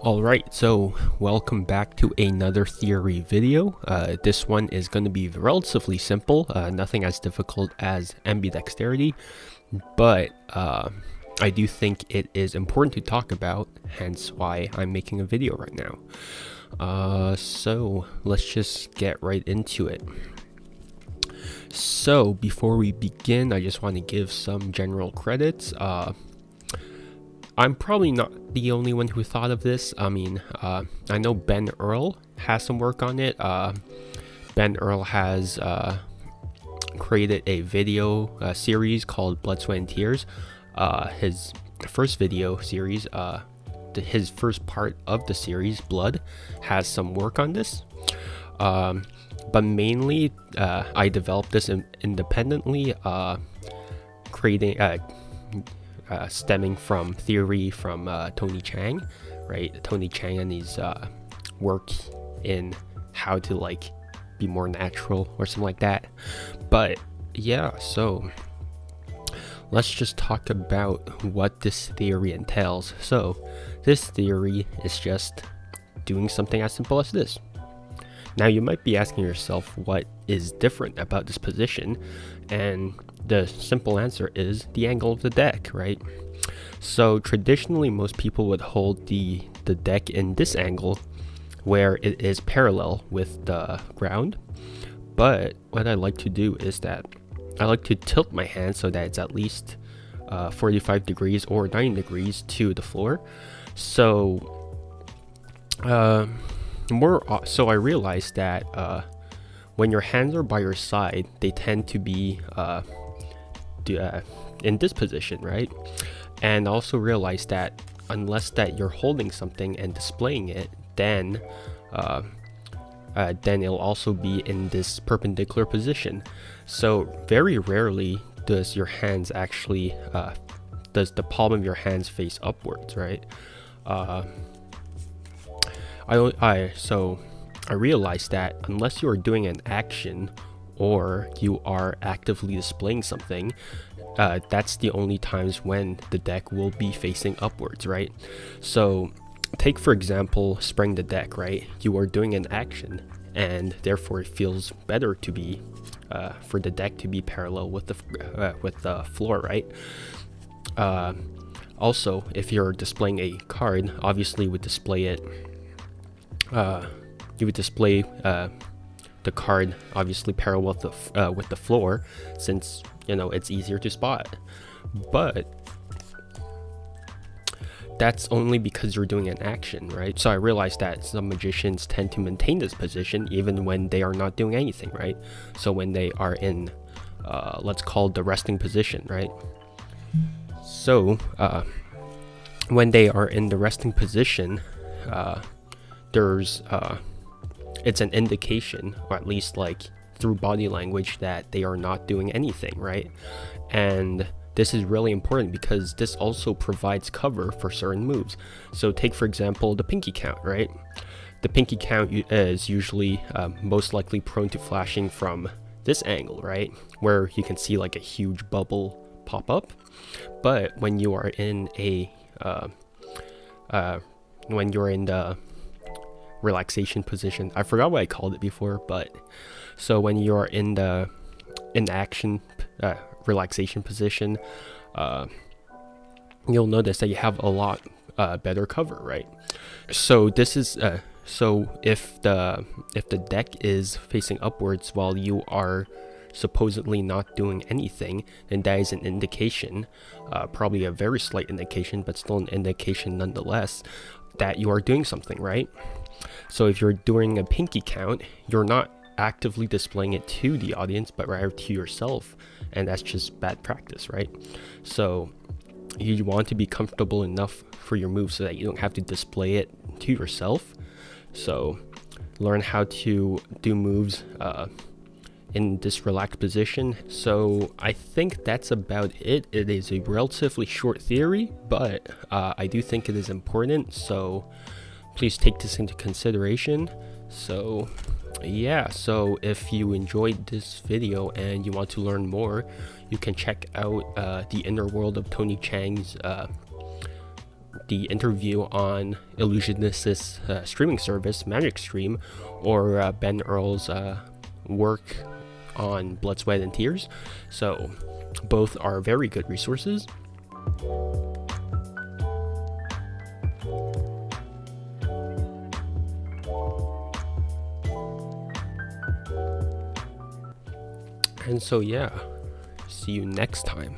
Alright, so welcome back to another theory video. This one is going to be relatively simple, nothing as difficult as ambidexterity, but I do think it is important to talk about, hence why I'm making a video right now. So let's just get right into it. So before we begin, I just want to give some general credits. I'm probably not the only one who thought of this. I mean, I know Ben Earl has some work on it. Ben Earl has created a video series called Blood, Sweat, and Tears. His first video series, his first part of the series, Blood, has some work on this. But mainly, I developed this independently, stemming from theory from Tony Chang, right? Tony Chang and his work in how to like be more natural or something like that. But yeah, so let's just talk about what this theory entails. So this theory is just doing something as simple as this. Now you might be asking yourself what is different about this position, and the simple answer is the angle of the deck, right? So traditionally most people would hold the deck in this angle where it is parallel with the ground, but what I like to do is that I like to tilt my hand so that it's at least 45 degrees or 90 degrees to the floor. So so I realized that when your hands are by your side, they tend to be in this position, right? And also realized that unless that you're holding something and displaying it, then it'll also be in this perpendicular position. So very rarely does your hands actually does the palm of your hands face upwards, right? So I realized that unless you are doing an action or you are actively displaying something, that's the only times when the deck will be facing upwards, right? So take for example spraying the deck, right? You are doing an action and therefore it feels better to be for the deck to be parallel with the floor, right? Also, if you're displaying a card, obviously you would display it the card obviously parallel with the floor, since you know it's easier to spot. But that's only because you're doing an action, right? So I realized that some magicians tend to maintain this position even when they are not doing anything, right? So when they are in let's call it the resting position, right? So when they are in the resting position, it's an indication, or at least like through body language, that they are not doing anything, right? And this is really important because this also provides cover for certain moves. So take for example the pinky count, right? The pinky count is usually most likely prone to flashing from this angle, right? Where you can see like a huge bubble pop up. But when you are in a when you're in the relaxation position, I forgot what I called it before, but so when you're in the action relaxation position, you'll notice that you have a lot better cover, right? So this is so if the deck is facing upwards while you are supposedly not doing anything, then that is an indication, probably a very slight indication, but still an indication nonetheless, that you are doing something, right? So if you're doing a pinky count, you're not actively displaying it to the audience, but rather to yourself, and that's just bad practice, right? So you want to be comfortable enough for your move so that you don't have to display it to yourself. So learn how to do moves in this relaxed position. So I think that's about it. It is a relatively short theory, but I do think it is important, so please take this into consideration. So yeah, so if you enjoyed this video and you want to learn more, you can check out the Inner World of Tony Chang's the interview on Illusionist's streaming service, Magic Stream, or Ben Earl's work on Blood, Sweat, and Tears. So both are very good resources. And so yeah, see you next time.